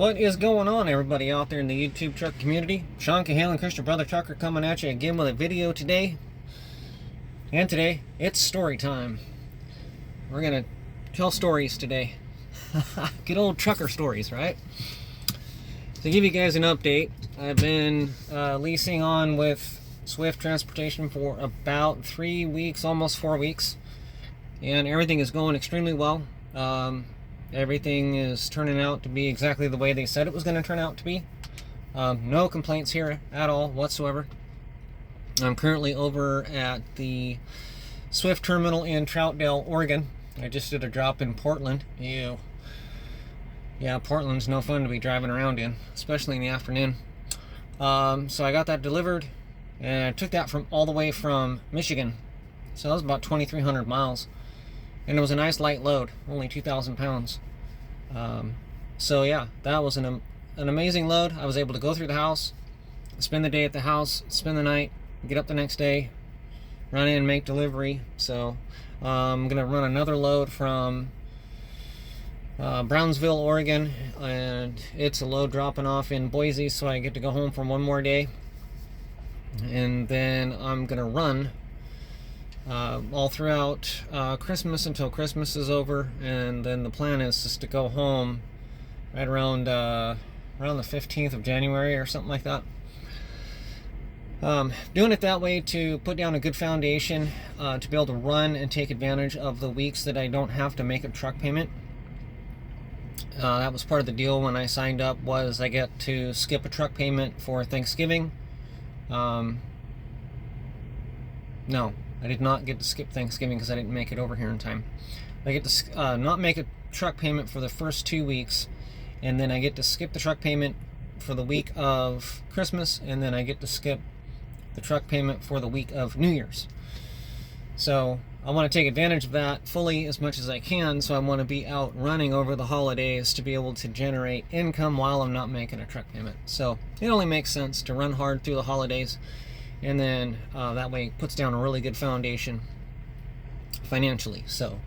What is going on, everybody out there in the YouTube truck community? Sean Cahalan, Christian Brother Trucker, coming at you again with a video today. And today, it's story time. We're going to tell stories today. Good old trucker stories, right? To give you guys an update, I've been leasing on with Swift Transportation for about 3 weeks, almost 4 weeks. And everything is going extremely well. Everything is turning out to be exactly the way they said it was going to turn out to be. No complaints here at all whatsoever. I'm currently over at the Swift Terminal in Troutdale, Oregon. I just did a drop in Portland. Ew. Yeah, Portland's no fun to be driving around in, especially in the afternoon. So I got that delivered, and I took that from all the way from Michigan. So that was about 2,300 miles. And it was a nice light load, only 2,000 pounds. So yeah, that was an amazing load. I was able to go through the house, spend the day at the house, spend the night, get up the next day, run in, make delivery. So I'm gonna run another load from Brownsville, Oregon, and it's a load dropping off in Boise, so I get to go home for one more day. And then I'm gonna run all throughout Christmas until Christmas is over, and then the plan is just to go home right around the 15th of January or something like that. Doing it that way to put down a good foundation to be able to run and take advantage of the weeks that I don't have to make a truck payment. That was part of the deal when I signed up, was I get to skip a truck payment for Thanksgiving. No, I did not get to skip Thanksgiving because I didn't make it over here in time. I get to not make a truck payment for the first 2 weeks, and then I get to skip the truck payment for the week of Christmas, and then I get to skip the truck payment for the week of New Year's. So I want to take advantage of that fully as much as I can, so I want to be out running over the holidays to be able to generate income while I'm not making a truck payment. So it only makes sense to run hard through the holidays, and then that way it puts down a really good foundation financially. So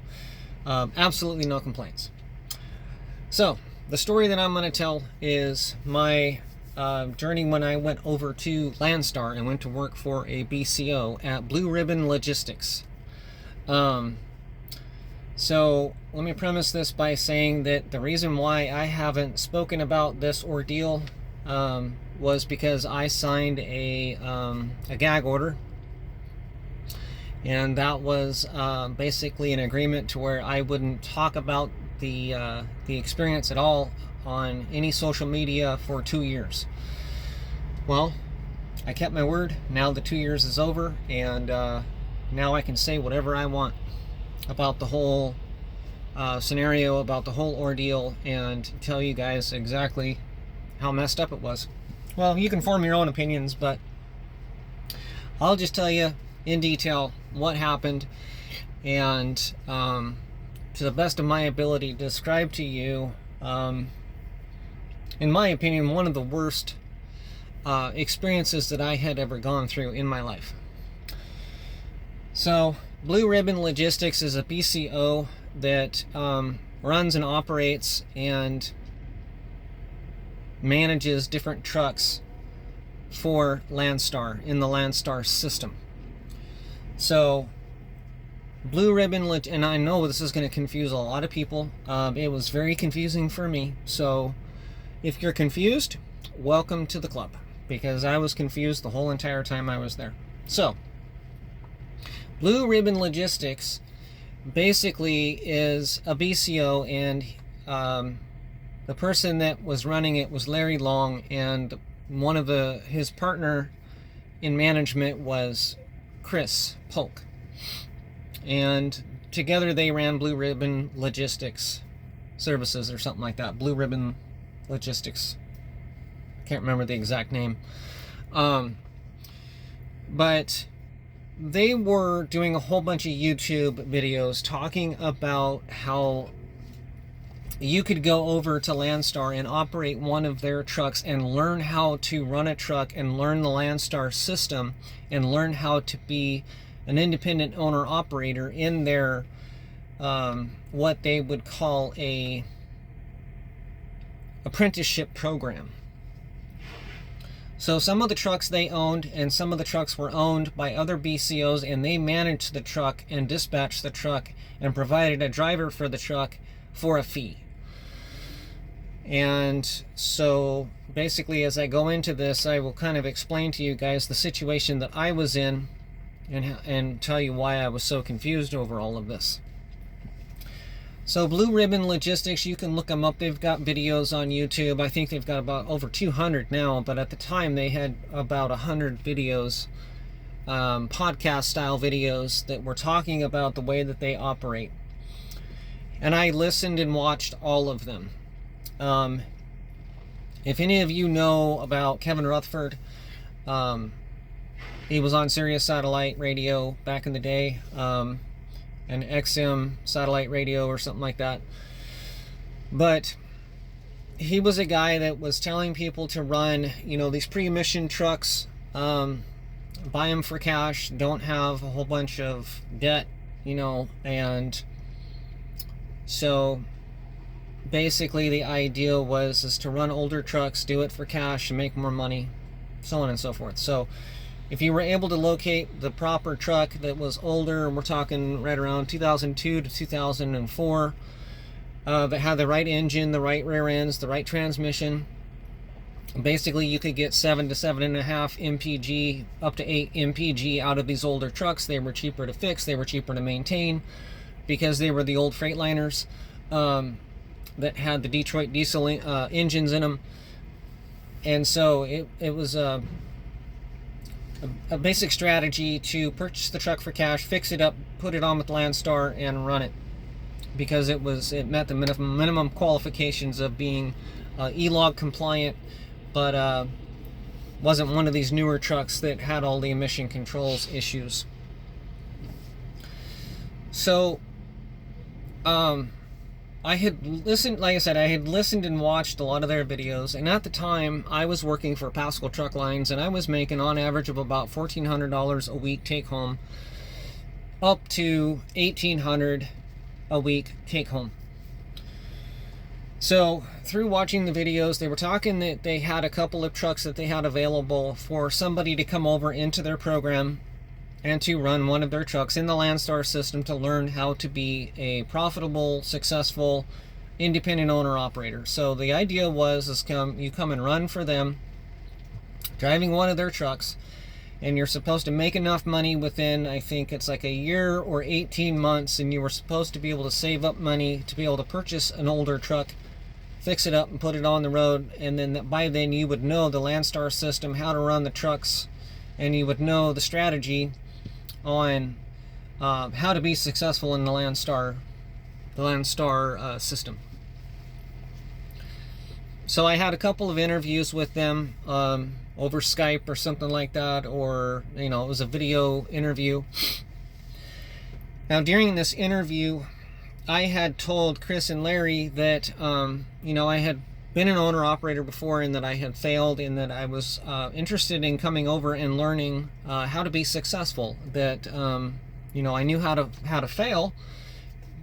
absolutely no complaints. So the story that I'm going to tell is my journey when I went over to Landstar and went to work for a BCO at Blue Ribbon Logistics. So let me premise this by saying that the reason why I haven't spoken about this ordeal was because I signed a gag order, and that was basically an agreement to where I wouldn't talk about the experience at all on any social media for 2 years. Well, I kept my word. Now the 2 years is over, and now I can say whatever I want about the whole scenario, about the whole ordeal, and tell you guys exactly how messed up it was. Well, you can form your own opinions, but I'll just tell you in detail what happened, and to the best of my ability, describe to you, in my opinion, one of the worst experiences that I had ever gone through in my life. So, Blue Ribbon Logistics is a BCO that runs and operates and manages different trucks for Landstar in the Landstar system. So Blue Ribbon, and I know this is going to confuse a lot of people. It was very confusing for me. So if you're confused, welcome to the club, because I was confused the whole entire time I was there. So Blue Ribbon Logistics basically is a BCO, and the person that was running it was Larry Long, and one of his partner in management was Chris Polk. And together they ran Blue Ribbon Logistics Services or something like that. Blue Ribbon Logistics. Can't remember the exact name. But they were doing a whole bunch of YouTube videos talking about how you could go over to Landstar and operate one of their trucks and learn how to run a truck and learn the Landstar system and learn how to be an independent owner operator in their what they would call a apprenticeship program. So some of the trucks they owned, and some of the trucks were owned by other BCOs, and they managed the truck and dispatched the truck and provided a driver for the truck for a fee. And so basically, as I go into this, I will kind of explain to you guys the situation that I was in, and tell you why I was so confused over all of this. So Blue Ribbon Logistics, you can look them up. They've got videos on YouTube. I think they've got about over 200 now, but at the time they had about 100 videos, podcast style videos that were talking about the way that they operate. And I listened and watched all of them. If any of you know about Kevin Rutherford, he was on Sirius Satellite Radio back in the day. An XM satellite radio or something like that. But he was a guy that was telling people to run, these pre-emission trucks, buy them for cash, don't have a whole bunch of debt, and so basically the idea is to run older trucks, do it for cash and make more money, so on and so forth. So if you were able to locate the proper truck that was older, and we're talking right around 2002 to 2004, that had the right engine, the right rear ends, the right transmission, basically you could get 7 to 7.5 mpg, up to 8 mpg out of these older trucks. They were cheaper to fix, they were cheaper to maintain, because they were the old Freightliners that had the Detroit diesel engines in them. And so it was a basic strategy to purchase the truck for cash, fix it up, put it on with Landstar, and run it, because it met the minimum qualifications of being E-log compliant, but wasn't one of these newer trucks that had all the emission controls issues. So I had listened, like I said, I had listened and watched a lot of their videos, and at the time I was working for Pascal Truck Lines, and I was making on average of about $1,400 a week take home, up to $1,800 a week take home. So through watching the videos, they were talking that they had a couple of trucks that they had available for somebody to come over into their program and to run one of their trucks in the Landstar system to learn how to be a profitable, successful, independent owner-operator. So the idea was you come and run for them, driving one of their trucks, and you're supposed to make enough money within, I think it's like a year or 18 months, and you were supposed to be able to save up money to be able to purchase an older truck, fix it up, and put it on the road, and then by then you would know the Landstar system, how to run the trucks, and you would know the strategy on how to be successful in the Landstar system. So I had a couple of interviews with them over Skype or something like that, or it was a video interview. Now during this interview, I had told Chris and Larry that I had been an owner-operator before, and that I had failed, and that I was interested in coming over and learning how to be successful. That I knew how to fail,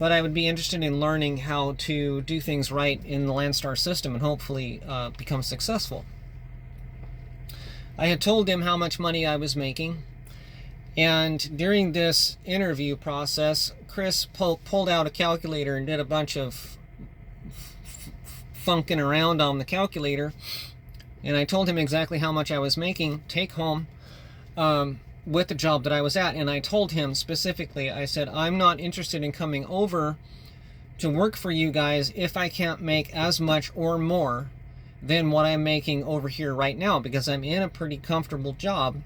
but I would be interested in learning how to do things right in the Landstar system and hopefully become successful. I had told him how much money I was making, and during this interview process, Chris pulled out a calculator and did a bunch of funking around on the calculator, and I told him exactly how much I was making take home with the job that I was at. And I told him specifically, I said, I'm not interested in coming over to work for you guys if I can't make as much or more than what I'm making over here right now, because I'm in a pretty comfortable job,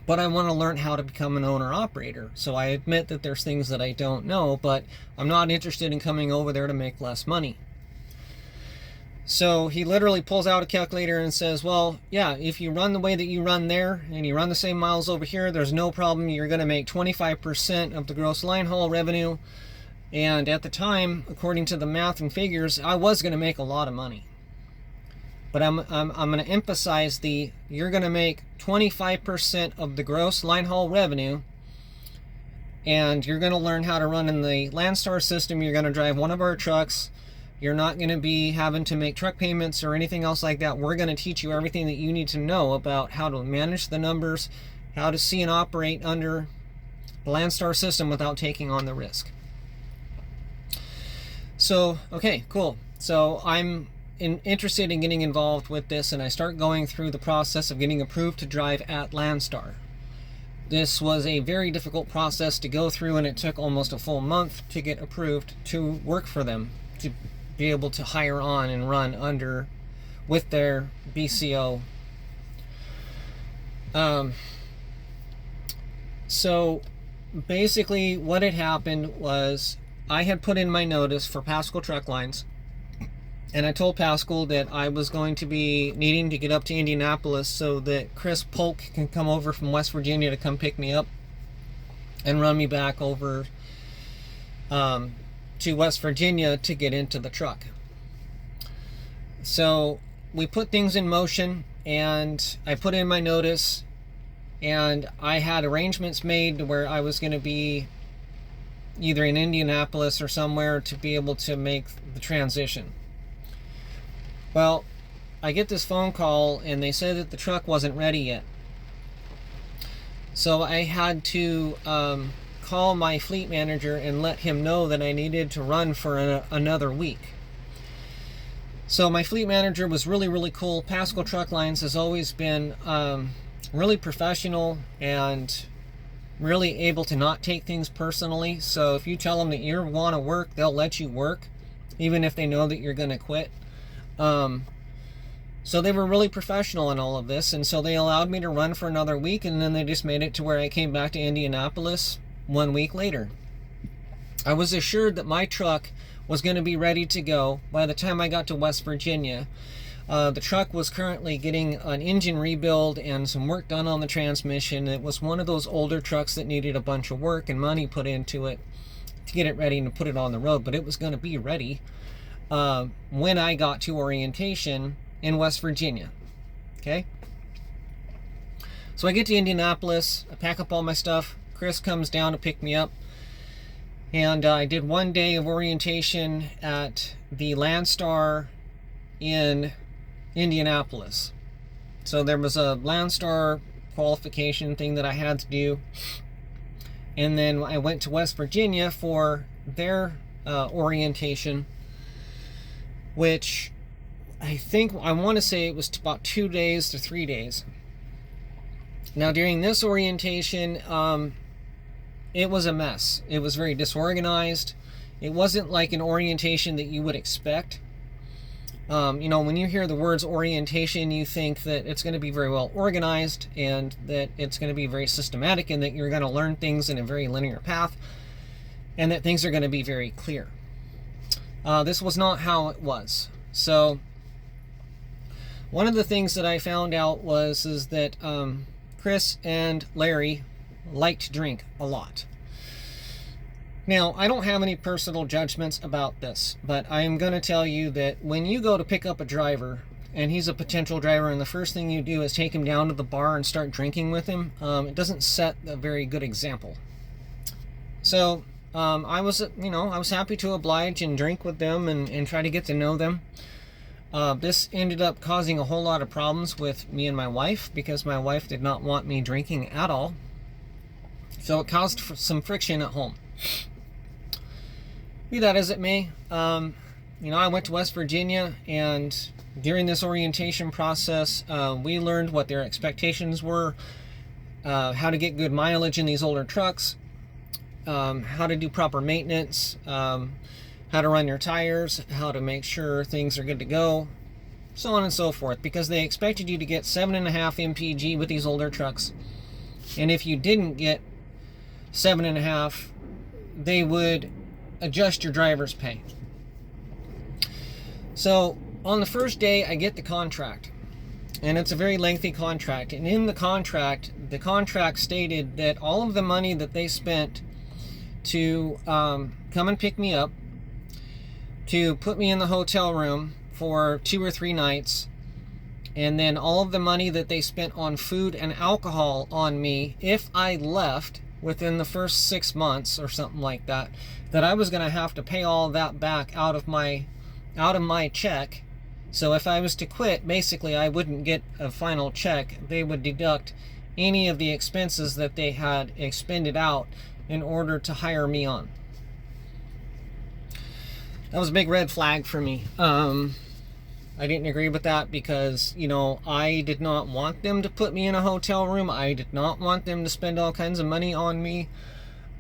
but I want to learn how to become an owner-operator. So I admit that there's things that I don't know, but I'm not interested in coming over there to make less money. So he literally pulls out a calculator and says, well, yeah, if you run the way that you run there and you run the same miles over here, there's no problem. You're going to make 25% of the gross line haul revenue. And at the time, according to the math and figures, I was going to make a lot of money. But I'm going to emphasize you're going to make 25% of the gross line haul revenue, and you're going to learn how to run in the Landstar system. You're going to drive one of our trucks, You're not going to be having to make truck payments or anything else like that. We're going to teach you everything that you need to know about how to manage the numbers, how to see and operate under the Landstar system without taking on the risk. So, okay, cool. So I'm interested in getting involved with this, and I start going through the process of getting approved to drive at Landstar. This was a very difficult process to go through, and it took almost a full month to get approved to work for them, to be able to hire on and run under with their BCO. So basically what had happened was I had put in my notice for Pascal Truck Lines, and I told Pascal that I was going to be needing to get up to Indianapolis so that Chris Polk can come over from West Virginia to come pick me up and run me back over to West Virginia to get into the truck. So we put things in motion, and I put in my notice, and I had arrangements made where I was going to be either in Indianapolis or somewhere to be able to make the transition. Well, I get this phone call, and they said that the truck wasn't ready yet. So I had to call my fleet manager and let him know that I needed to run for another week. So my fleet manager was really cool. Pascal Truck Lines has always been really professional and really able to not take things personally. So if you tell them that you want to work, they'll let you work, even if they know that you're going to quit. So they were really professional in all of this, and so they allowed me to run for another week, and then they just made it to where I came back to Indianapolis 1 week later. I was assured that my truck was going to be ready to go by the time I got to West Virginia. The truck was currently getting an engine rebuild and some work done on the transmission. It was one of those older trucks that needed a bunch of work and money put into it to get it ready and to put it on the road, but it was going to be ready when I got to orientation in West Virginia. Okay? So I get to Indianapolis, I pack up all my stuff, Chris comes down to pick me up, and I did 1 day of orientation at the Landstar in Indianapolis. So there was a Landstar qualification thing that I had to do, and then I went to West Virginia for their orientation, which I want to say it was about 2 days to 3 days. Now during this orientation, it was a mess. It was very disorganized. It wasn't like an orientation that you would expect. You know, when you hear the words orientation, you think that it's going to be very well organized and that it's going to be very systematic and that you're going to learn things in a very linear path and that things are going to be very clear. This was not how it was. So one of the things that I found out is that Chris and Larry like to drink a lot. Now, I don't have any personal judgments about this, but I am going to tell you that when you go to pick up a driver, and he's a potential driver, and the first thing you do is take him down to the bar and start drinking with him, it doesn't set a very good example. So, I was happy to oblige and drink with them and try to get to know them. This ended up causing a whole lot of problems with me and my wife, because my wife did not want me drinking at all. So it caused some friction at home. Be that as it may, I went to West Virginia, and during this orientation process, we learned what their expectations were, how to get good mileage in these older trucks, how to do proper maintenance, how to run your tires, how to make sure things are good to go, so on and so forth, because they expected you to get 7.5 mpg with these older trucks, and if you didn't get 7.5, they would adjust your driver's pay. So on the first day, I get the contract, and it's a very lengthy contract, and in the contract stated that all of the money that they spent to come and pick me up, to put me in the hotel room for 2 or 3 nights, and then all of the money that they spent on food and alcohol on me if I left within the first 6 months or something like that, that I was going to have to pay all that back out of my out of my check. So if I was to quit, basically I wouldn't get a final check. They would deduct any of the expenses that they had expended out in order to hire me on. That was a big red flag for me. I didn't agree with that because, you know, I did not want them to put me in a hotel room. I did not want them to spend all kinds of money on me.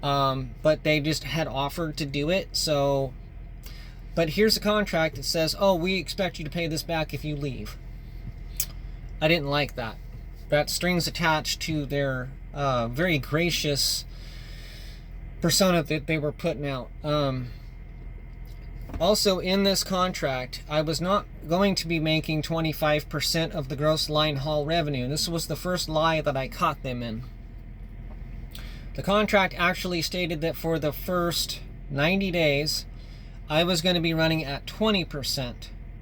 But they just had offered to do it. So, but here's a contract that says, oh, we expect you to pay this back if you leave. I didn't like that. That strings attached to their very gracious persona that they were putting out. Also, in this contract, I was not going to be making 25% of the gross line haul revenue. This was the first lie that I caught them in. The contract actually stated that for the first 90 days, I was going to be running at 20%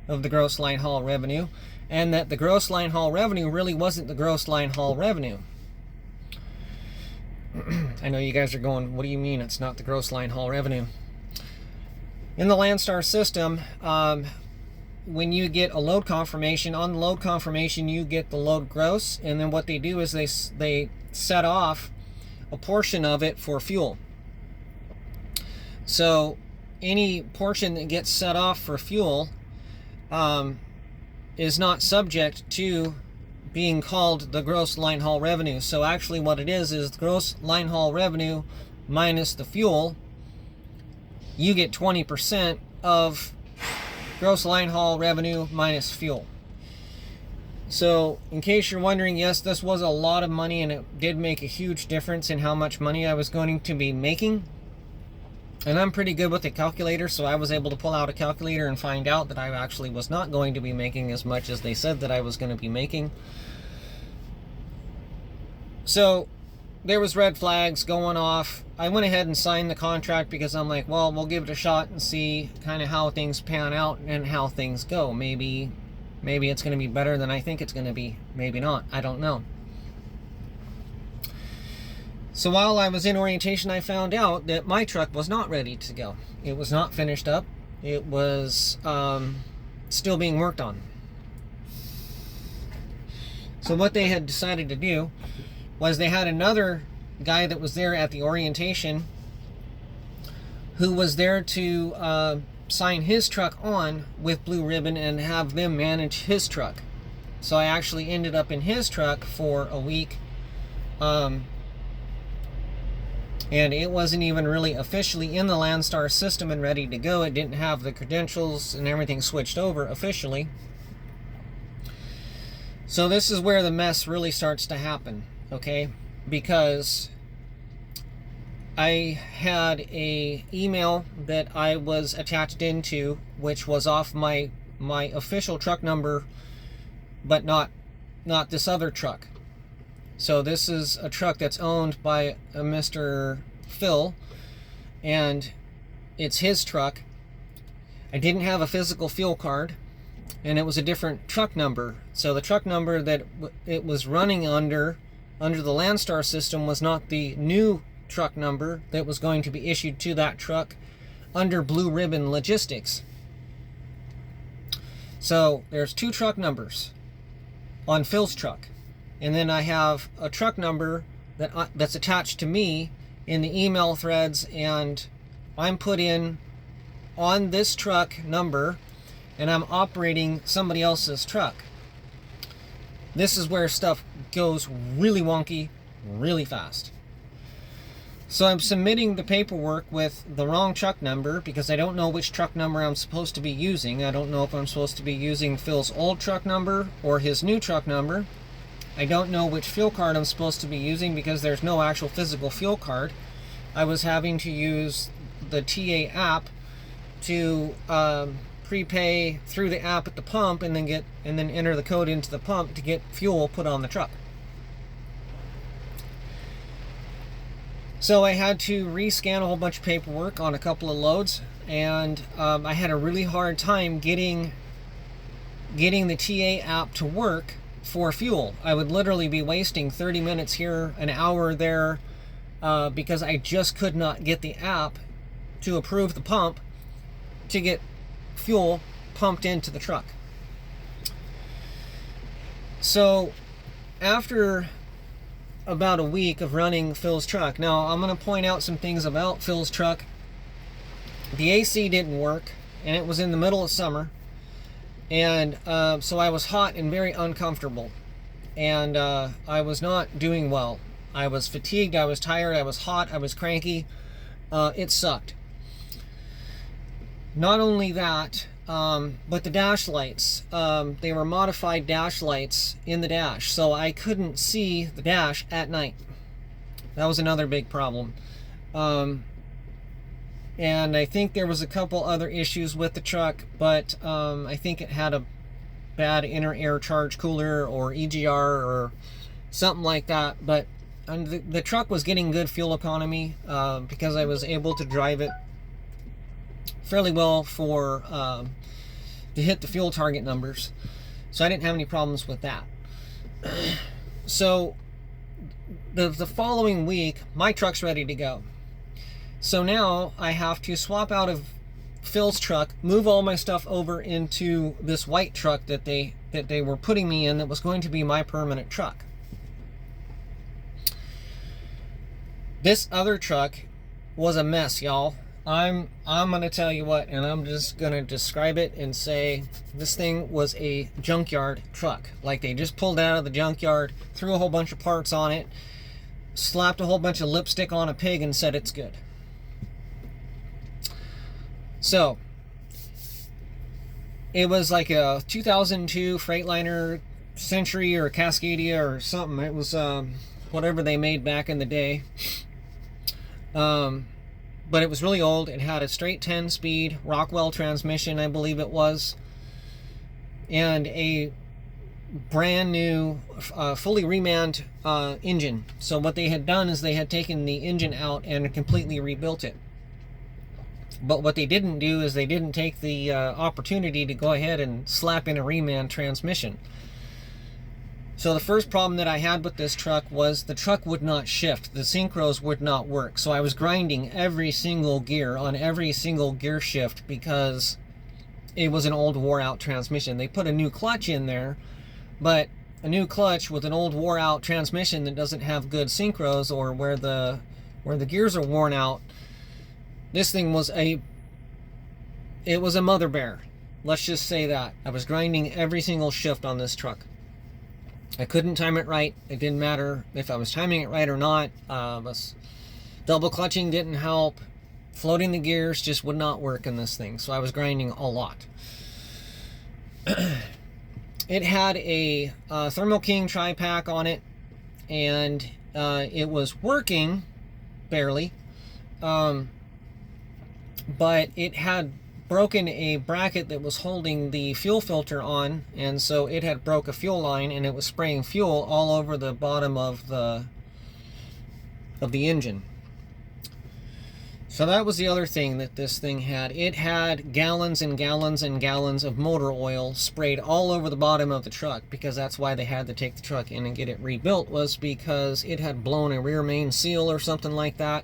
of the gross line haul revenue, and that the gross line haul revenue really wasn't the gross line haul revenue. I know you guys are going, what do you mean it's not the gross line haul revenue? In the Landstar system, when you get a load confirmation, on the load confirmation you get the load gross, and then what they do is they set off a portion of it for fuel. So any portion that gets set off for fuel is not subject to being called the gross line haul revenue. So actually what it is the gross line haul revenue minus the fuel. You get 20% of gross line haul revenue minus fuel. So in case you're wondering, yes, this was a lot of money, and it did make a huge difference in how much money I was going to be making. And I'm pretty good with the calculator, so I was able to pull out a calculator and find out that I actually was not going to be making as much as they said that I was going to be making. So there was red flags going off. I went ahead and signed the contract because I'm like, well, we'll give it a shot and see kind of how things pan out and how things go. Maybe it's going to be better than I think it's going to be. Maybe not. I don't know. So while I was in orientation, I found out that my truck was not ready to go. It was not finished up. It was still being worked on. So what they had decided to do was they had another guy that was there at the orientation who was there to sign his truck on with Blue Ribbon and have them manage his truck. So I actually ended up in his truck for a week, and it wasn't even really officially in the Landstar system and ready to go. It didn't have the credentials and everything switched over officially. So this is where the mess really starts to happen, okay? Because I had a email that I was attached into, which was off my official truck number, but not this other truck. So this is a truck that's owned by a Mr. Phil, and it's his truck. I didn't have a physical fuel card, and it was a different truck number. So the truck number that it was running under the Landstar system was not the new truck number that was going to be issued to that truck under Blue Ribbon Logistics. So there's two truck numbers on Phil's truck, and then I have a truck number that's attached to me in the email threads, and I'm put in on this truck number, and I'm operating somebody else's truck. This is where stuff goes really wonky, really fast. So I'm submitting the paperwork with the wrong truck number because I don't know which truck number I'm supposed to be using. I don't know if I'm supposed to be using Phil's old truck number or his new truck number. I don't know which fuel card I'm supposed to be using because there's no actual physical fuel card. I was having to use the TA app to prepay through the app at the pump and then enter the code into the pump to get fuel put on the truck. So I had to rescan a whole bunch of paperwork on a couple of loads, and I had a really hard time getting the TA app to work for fuel. I would literally be wasting 30 minutes here, an hour there, because I just could not get the app to approve the pump to get fuel pumped into the truck. So after about a week of running Phil's truck, now I'm going to point out some things about Phil's truck. The AC didn't work, and it was in the middle of summer, and so I was hot and very uncomfortable, and I was not doing well. I was fatigued, I was tired, I was hot, I was cranky. It sucked. Not only that, but the dash lights, they were modified dash lights in the dash, so I couldn't see the dash at night. That was another big problem. And I think there was a couple other issues with the truck, but I think it had a bad inner air charge cooler or EGR or something like that. But the truck was getting good fuel economy because I was able to drive it fairly well for to hit the fuel target numbers, so I didn't have any problems with that. So the following week, my truck's ready to go. So now I have to swap out of Phil's truck, move all my stuff over into this white truck that they were putting me in, that was going to be my permanent truck. This other truck was a mess, y'all. I'm gonna tell you what, and I'm just gonna describe it and say this thing was a junkyard truck. Like, they just pulled it out of the junkyard, threw a whole bunch of parts on it, slapped a whole bunch of lipstick on a pig, and said it's good. So it was like a 2002 Freightliner Century or Cascadia or something. It was whatever they made back in the day. But it was really old. It had a straight 10-speed Rockwell transmission, I believe it was, and a brand new fully remanned engine. So what they had done is they had taken the engine out and completely rebuilt it. But what they didn't do is they didn't take the opportunity to go ahead and slap in a reman transmission. So the first problem that I had with this truck was the truck would not shift. The synchros would not work. So I was grinding every single gear on every single gear shift because it was an old wore-out transmission. They put a new clutch in there, but a new clutch with an old wore-out transmission that doesn't have good synchros, or where the gears are worn out, this thing was it was a mother bear. Let's just say that. I was grinding every single shift on this truck. I couldn't time it right. It didn't matter if I was timing it right or not. Double clutching didn't help. Floating the gears just would not work in this thing. So I was grinding a lot. It had a Thermo King tri-pack on it, and it was working barely. But it had broken a bracket that was holding the fuel filter on, and so it had broke a fuel line, and it was spraying fuel all over the bottom of the engine. So that was the other thing that this thing had. It had gallons and gallons and gallons of motor oil sprayed all over the bottom of the truck, because that's why they had to take the truck in and get it rebuilt, was because it had blown a rear main seal or something like that.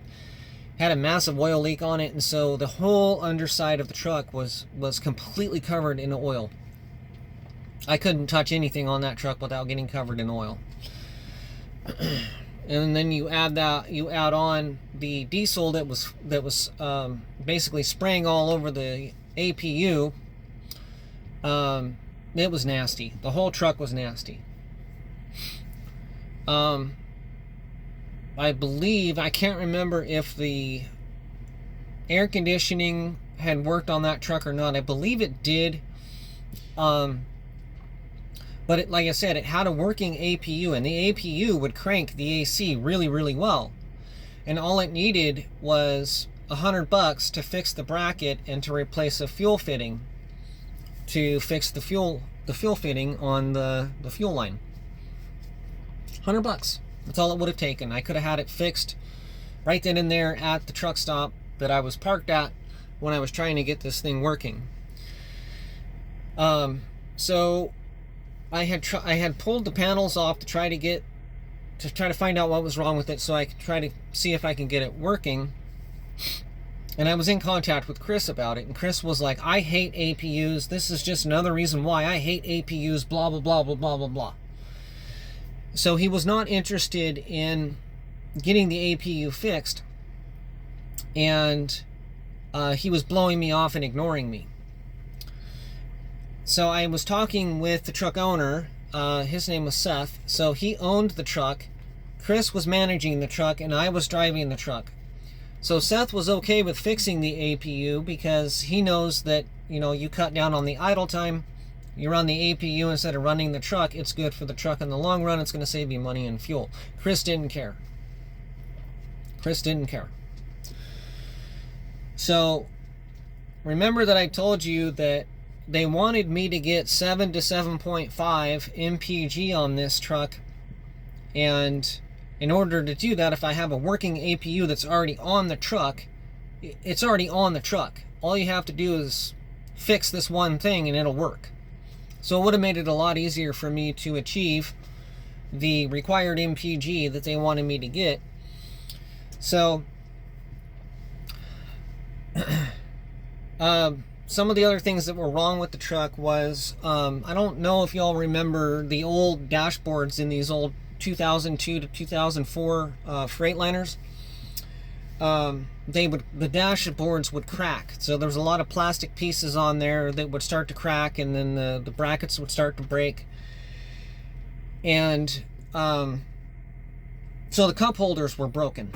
Had a massive oil leak on it, and so the whole underside of the truck was completely covered in oil. I couldn't touch anything on that truck without getting covered in oil. And then you add on the diesel that was basically spraying all over the APU. It was nasty. The whole truck was nasty. I believe, I can't remember if the air conditioning had worked on that truck or not. I believe it did. But like I said, it had a working APU, and the APU would crank the AC really, really well. And all it needed was $100 to fix the bracket and to replace a fuel fitting, to fix the fuel fitting on the fuel line. $100. That's all it would have taken. I could have had it fixed right then and there at the truck stop that I was parked at when I was trying to get this thing working. So I had pulled the panels off to try to find out what was wrong with it, so I could try to see if I can get it working. And I was in contact with Chris about it, and Chris was like, I hate APUs. This is just another reason why I hate APUs, blah, blah, blah, blah, blah, blah, blah. So he was not interested in getting the APU fixed, and he was blowing me off and ignoring me. So I was talking with the truck owner. His name was Seth. So he owned the truck. Chris was managing the truck, and I was driving the truck. So Seth was okay with fixing the APU because he knows that, you know, you cut down on the idle time, you run the APU instead of running the truck, it's good for the truck in the long run, it's going to save you money and fuel. Chris didn't care. Chris didn't care. So remember that I told you that they wanted me to get 7 to 7.5 MPG on this truck, and in order to do that, if I have a working APU that's already on the truck, it's already on the truck. All you have to do is fix this one thing and it'll work. So it would have made it a lot easier for me to achieve the required MPG that they wanted me to get. So some of the other things that were wrong with the truck was, I don't know if y'all remember the old dashboards in these old 2002 to 2004 Freightliners. The dashboards would crack. So there was a lot of plastic pieces on there that would start to crack, and then the brackets would start to break. And so the cup holders were broken.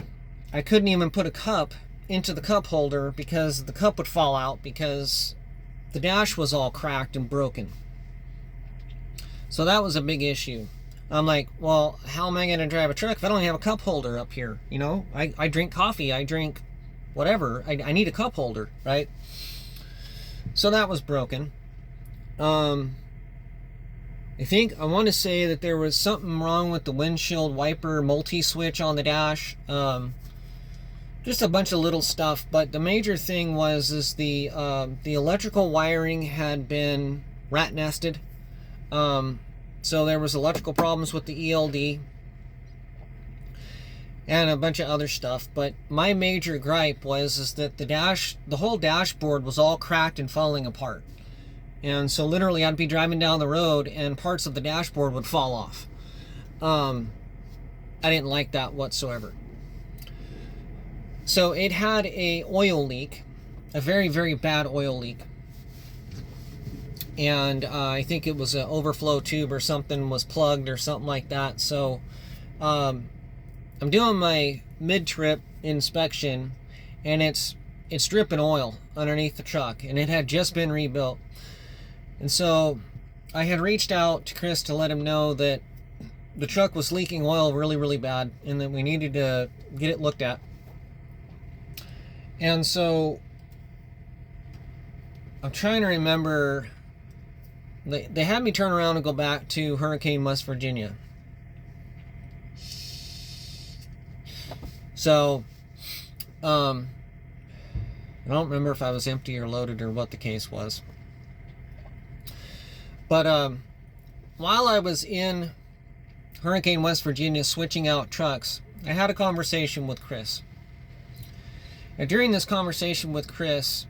I couldn't even put a cup into the cup holder because the cup would fall out because the dash was all cracked and broken. So that was a big issue. I'm like, well, how am I going to drive a truck if I don't have a cup holder up here? You know, I drink coffee, I drink whatever. I need a cup holder, right? So that was broken. I want to say that there was something wrong with the windshield wiper multi-switch on the dash. Just a bunch of little stuff, but the major thing was the electrical wiring had been rat nested. So there was electrical problems with the ELD and a bunch of other stuff. But my major gripe was that the whole dashboard was all cracked and falling apart. And so literally I'd be driving down the road and parts of the dashboard would fall off. I didn't like that whatsoever. So it had a oil leak, a very, very bad oil leak. And I think it was an overflow tube or something was plugged or something like that. So I'm doing my mid-trip inspection, and it's dripping oil underneath the truck, and it had just been rebuilt. And so I had reached out to Chris to let him know that the truck was leaking oil really, really bad, and that we needed to get it looked at. And so I'm trying to remember. They had me turn around and go back to Hurricane, West Virginia. So, I don't remember if I was empty or loaded or what the case was. But while I was in Hurricane, West Virginia switching out trucks, I had a conversation with Chris. And during this conversation with Chris,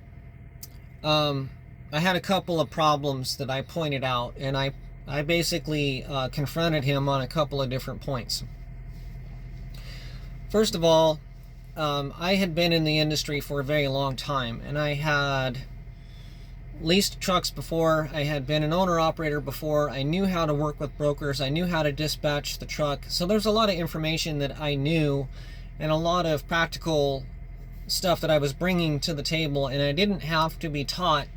I had a couple of problems that I pointed out, and I basically confronted him on a couple of different points. First of all, I had been in the industry for a very long time, and I had leased trucks before. I had been an owner-operator before. I knew how to work with brokers. I knew how to dispatch the truck. So there's a lot of information that I knew and a lot of practical stuff that I was bringing to the table, and I didn't have to be taught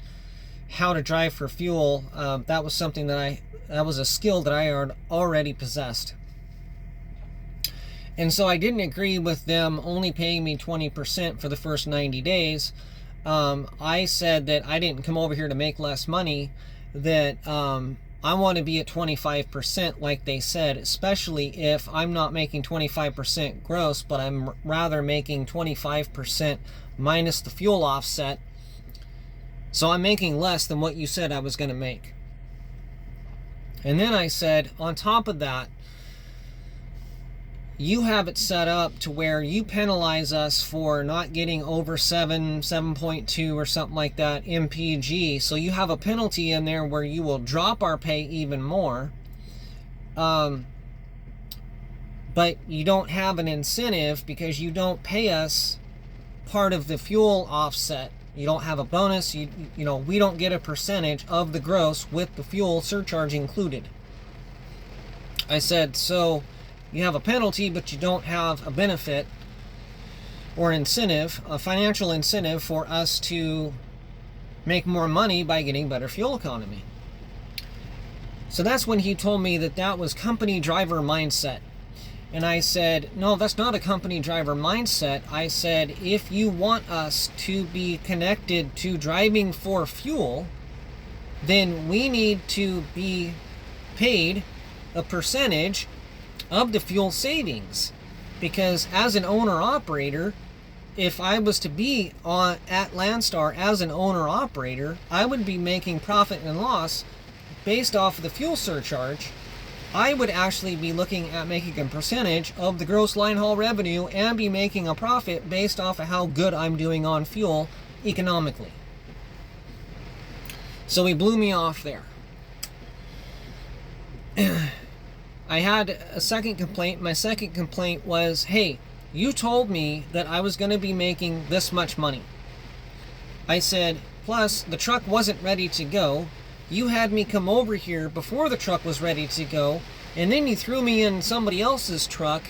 how to drive for fuel. That was something that was a skill that I already possessed. And so I didn't agree with them only paying me 20% for the first 90 days. I said that I didn't come over here to make less money, that I want to be at 25% like they said, especially if I'm not making 25% gross, but I'm rather making 25% minus the fuel offset. So I'm making less than what you said I was going to make. And then I said, on top of that, you have it set up to where you penalize us for not getting over 7.2 or something like that MPG. So you have a penalty in there where you will drop our pay even more. But you don't have an incentive because you don't pay us part of the fuel offset. You don't have a bonus. You know, we don't get a percentage of the gross with the fuel surcharge included. I said, so you have a penalty, but you don't have a benefit or incentive, a financial incentive for us to make more money by getting better fuel economy. So that's when he told me that that was company driver mindset. And I said, no, that's not a company driver mindset. I said, if you want us to be connected to driving for fuel, then we need to be paid a percentage of the fuel savings. Because as an owner-operator, if I was to be at Landstar as an owner-operator, I would be making profit and loss based off of the fuel surcharge. I would actually be looking at making a percentage of the gross line haul revenue and be making a profit based off of how good I'm doing on fuel economically. So he blew me off there. I had a second complaint. My second complaint was, hey, you told me that I was going to be making this much money. I said, plus the truck wasn't ready to go. You had me come over here before the truck was ready to go, and then you threw me in somebody else's truck,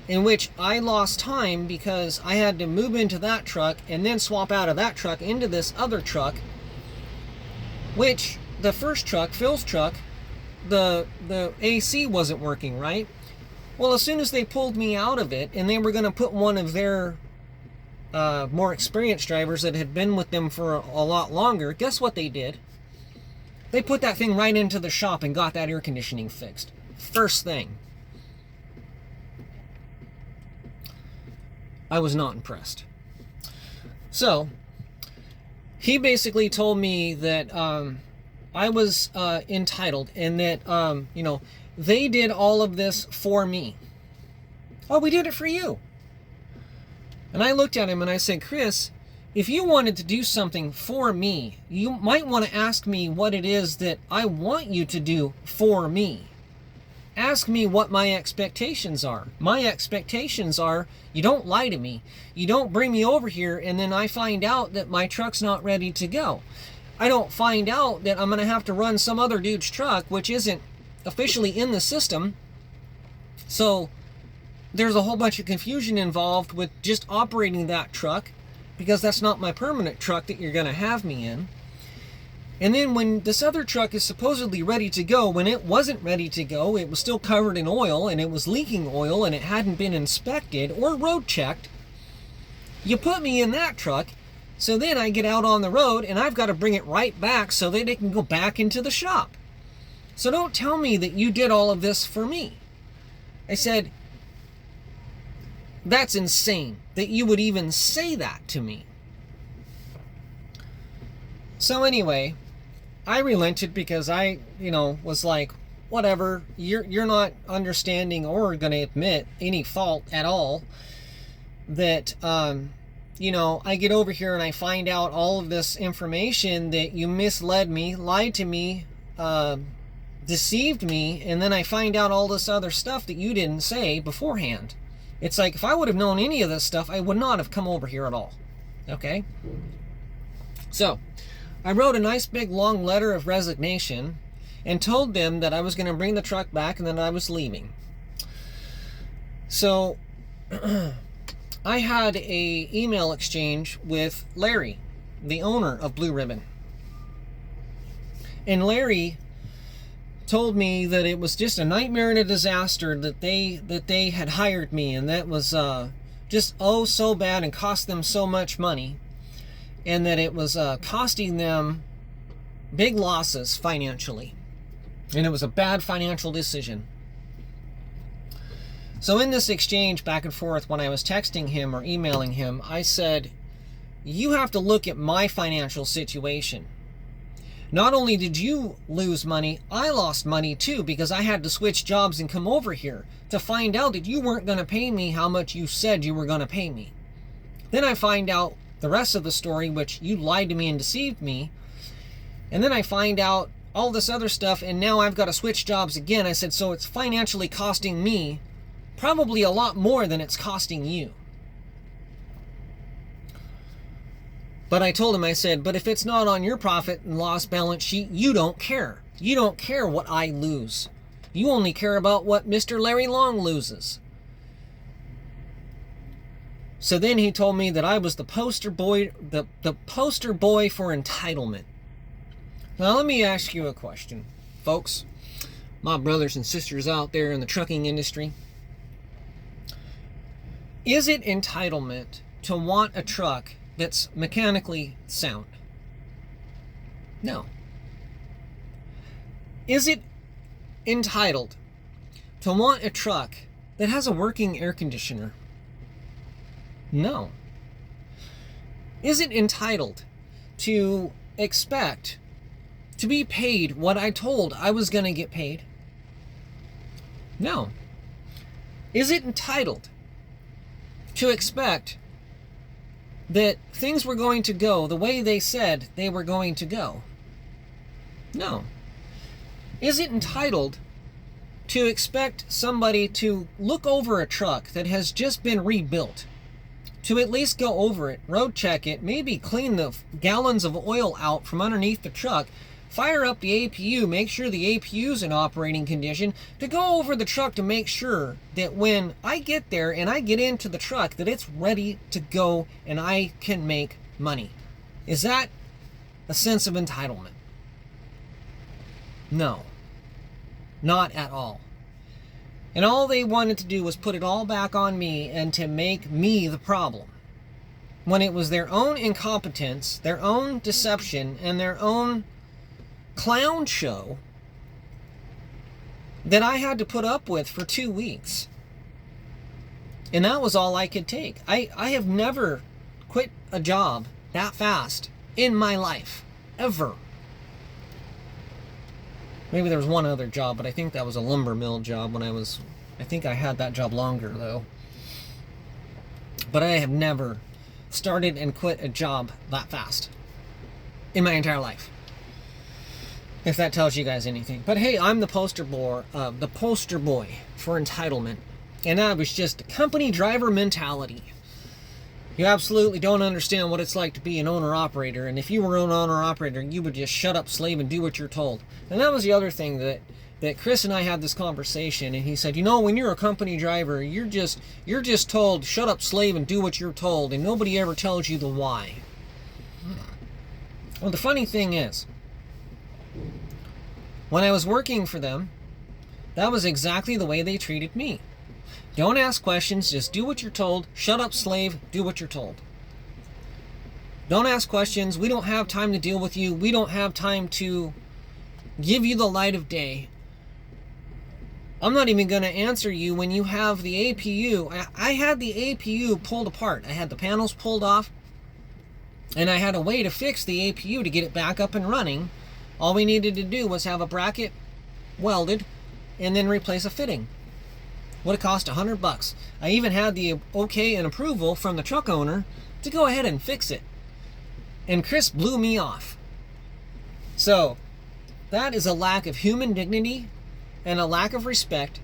in which I lost time because I had to move into that truck and then swap out of that truck into this other truck, which the first truck, Phil's truck, the AC wasn't working right. Well, as soon as they pulled me out of it and they were going to put one of their more experienced drivers that had been with them for a lot longer, guess what they did? They put that thing right into the shop and got that air conditioning fixed. First thing. I was not impressed. So, he basically told me that I was entitled and that, you know, they did all of this for me. Oh, we did it for you. And I looked at him and I said, Chris, if you wanted to do something for me, you might want to ask me what it is that I want you to do for me. Ask me what my expectations are. My expectations are you don't lie to me. You don't bring me over here and then I find out that my truck's not ready to go. I don't find out that I'm going to have to run some other dude's truck, which isn't officially in the system. So there's a whole bunch of confusion involved with just operating that truck, because that's not my permanent truck that you're going to have me in. And then when this other truck is supposedly ready to go, when it wasn't ready to go, it was still covered in oil and it was leaking oil and it hadn't been inspected or road checked, you put me in that truck. So then I get out on the road and I've got to bring it right back so that it can go back into the shop. So don't tell me that you did all of this for me. I said, that's insane that you would even say that to me. So anyway, I relented because I, was like, whatever, you're not understanding or going to admit any fault at all. That, I get over here and I find out all of this information that you misled me, lied to me, deceived me, and then I find out all this other stuff that you didn't say beforehand. It's like, if I would have known any of this stuff, I would not have come over here at all. Okay? So, I wrote a nice big long letter of resignation and told them that I was going to bring the truck back and that I was leaving. So, I had a email exchange with Larry, the owner of Blue Ribbon. And Larry told me that it was just a nightmare and a disaster that they had hired me, and that was just so bad and cost them so much money, and that it was costing them big losses financially, and it was a bad financial decision. So in this exchange back and forth, when I was texting him or emailing him, I said, you have to look at my financial situation. Not only did you lose money, I lost money too, because I had to switch jobs and come over here to find out that you weren't going to pay me how much you said you were going to pay me. Then I find out the rest of the story, which you lied to me and deceived me. And then I find out all this other stuff, and now I've got to switch jobs again. I said, so it's financially costing me probably a lot more than it's costing you. But I told him, I said, but if it's not on your profit and loss balance sheet, you don't care. You don't care what I lose. You only care about what Mr. Larry Long loses. So then he told me that I was the poster boy, the poster boy for entitlement. Now let me ask you a question, folks, my brothers and sisters out there in the trucking industry. Is it entitlement to want a truck that's mechanically sound? No. Is it entitled to want a truck that has a working air conditioner? No. Is it entitled to expect to be paid what I told I was going to get paid? No. Is it entitled to expect that things were going to go the way they said they were going to go? No. Is it entitled to expect somebody to look over a truck that has just been rebuilt, to at least go over it, road check it, maybe clean the gallons of oil out from underneath the truck, fire up the APU, make sure the APU's in operating condition, to go over the truck to make sure that when I get there and I get into the truck that it's ready to go and I can make money? Is that a sense of entitlement? No. Not at all. And all they wanted to do was put it all back on me and to make me the problem, when it was their own incompetence, their own deception, and their own clown show that I had to put up with for 2 weeks. And that was all I could take. I have never quit a job that fast in my life, ever. Maybe there was one other job, but I think that was a lumber mill job I think I had that job longer though. But I have never started and quit a job that fast in my entire life, if that tells you guys anything. But hey, I'm the poster boy for entitlement. And that was just company driver mentality. You absolutely don't understand what it's like to be an owner-operator. And if you were an owner-operator, you would just shut up, slave, and do what you're told. And that was the other thing that Chris and I had this conversation. And he said, you know, when you're a company driver, you're just told, shut up, slave, and do what you're told. And nobody ever tells you the why. Well, the funny thing is, when I was working for them, that was exactly the way they treated me. Don't ask questions, just do what you're told. Shut up, slave, do what you're told. Don't ask questions. We don't have time to deal with you. We don't have time to give you the light of day. I'm not even going to answer you when you have the APU. I had the APU pulled apart. I had the panels pulled off, and I had a way to fix the APU to get it back up and running. All we needed to do was have a bracket welded and then replace a fitting. Would have cost $100. I even had the okay and approval from the truck owner to go ahead and fix it. And Chris blew me off. So, that is a lack of human dignity and a lack of respect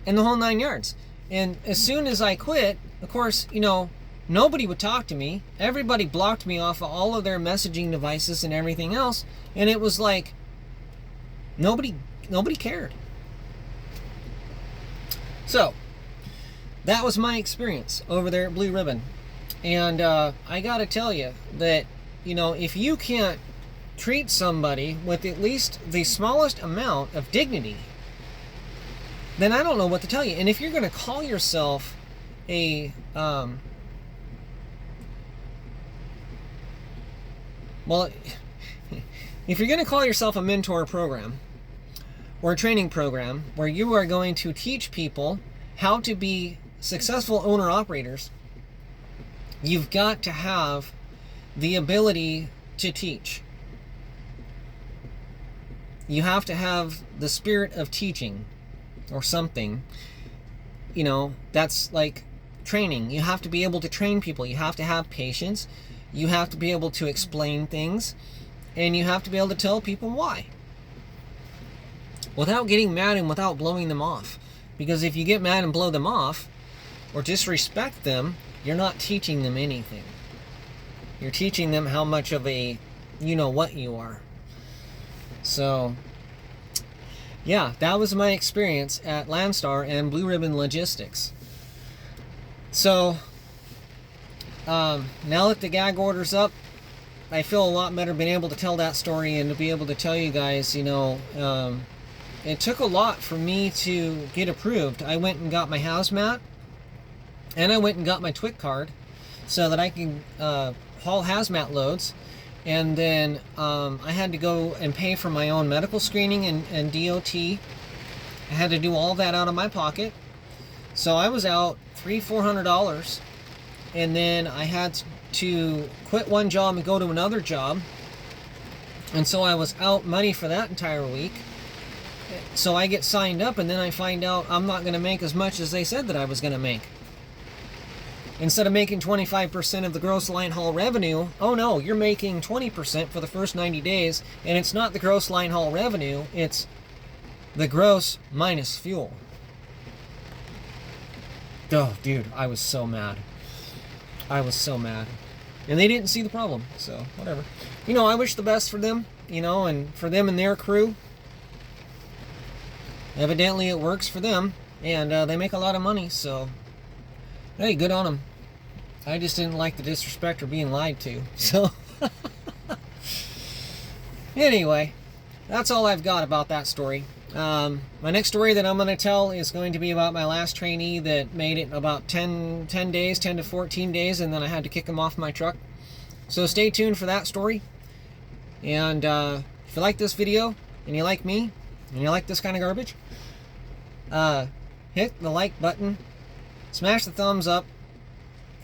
and the whole 9 yards. And as soon as I quit, of course, you know, nobody would talk to me. Everybody blocked me off of all of their messaging devices and everything else. And it was like, nobody cared. So, that was my experience over there at Blue Ribbon. And I gotta tell you that, you know, if you can't treat somebody with at least the smallest amount of dignity, then I don't know what to tell you. And if you're gonna call yourself a, well, if you're gonna call yourself a mentor program, or a training program where you are going to teach people how to be successful owner-operators, you've got to have the ability to teach. you have to have the spirit of teaching or something. You know, that's like training. You have to be able to train people. You have to have patience. You have to be able to explain things. And you have to be able to tell people why, without getting mad and without blowing them off. Because if you get mad and blow them off or disrespect them, you're not teaching them anything. You're teaching them how much of a you-know-what you are. So, yeah, that was my experience at Landstar and Blue Ribbon Logistics. So, now that the gag order's up, I feel a lot better being able to tell that story and to be able to tell you guys, it took a lot for me to get approved. I went and got my hazmat, and I went and got my TWIC card so that I can haul hazmat loads. And then I had to go and pay for my own medical screening and DOT. I had to do all that out of my pocket. So I was out $300-400. And then I had to quit one job and go to another job. And so I was out money for that entire week. So I get signed up, and then I find out I'm not going to make as much as they said that I was going to make. Instead of making 25% of the gross line haul revenue, oh no, you're making 20% for the first 90 days, and it's not the gross line haul revenue, it's the gross minus fuel. Oh, dude, I was so mad. I was so mad. And they didn't see the problem, so whatever. I wish the best for them, and for them and their crew. Evidently it works for them, and they make a lot of money, so hey, good on them. I just didn't like the disrespect or being lied to, so anyway, that's all I've got about that story. My next story that I'm going to tell is going to be about my last trainee that made it about 10 days, 10 to 14 days, and then I had to kick him off my truck. So stay tuned for that story. And if you like this video, and you like me, and you like this kind of garbage, hit the like button, smash the thumbs up,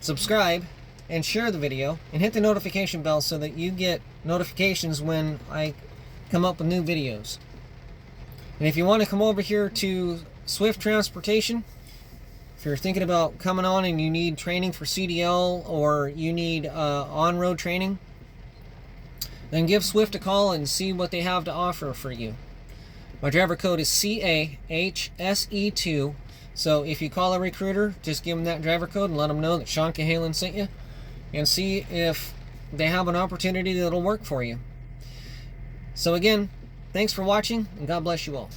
subscribe, and share the video, and hit the notification bell so that you get notifications when I come up with new videos. And if you want to come over here to Swift Transportation, if you're thinking about coming on and you need training for CDL or you need on-road training, then give Swift a call and see what they have to offer for you. My driver code is CAHSE2. So if you call a recruiter, just give them that driver code and let them know that Sean Cahalan sent you, and see if they have an opportunity that'll work for you. So again, thanks for watching, and God bless you all.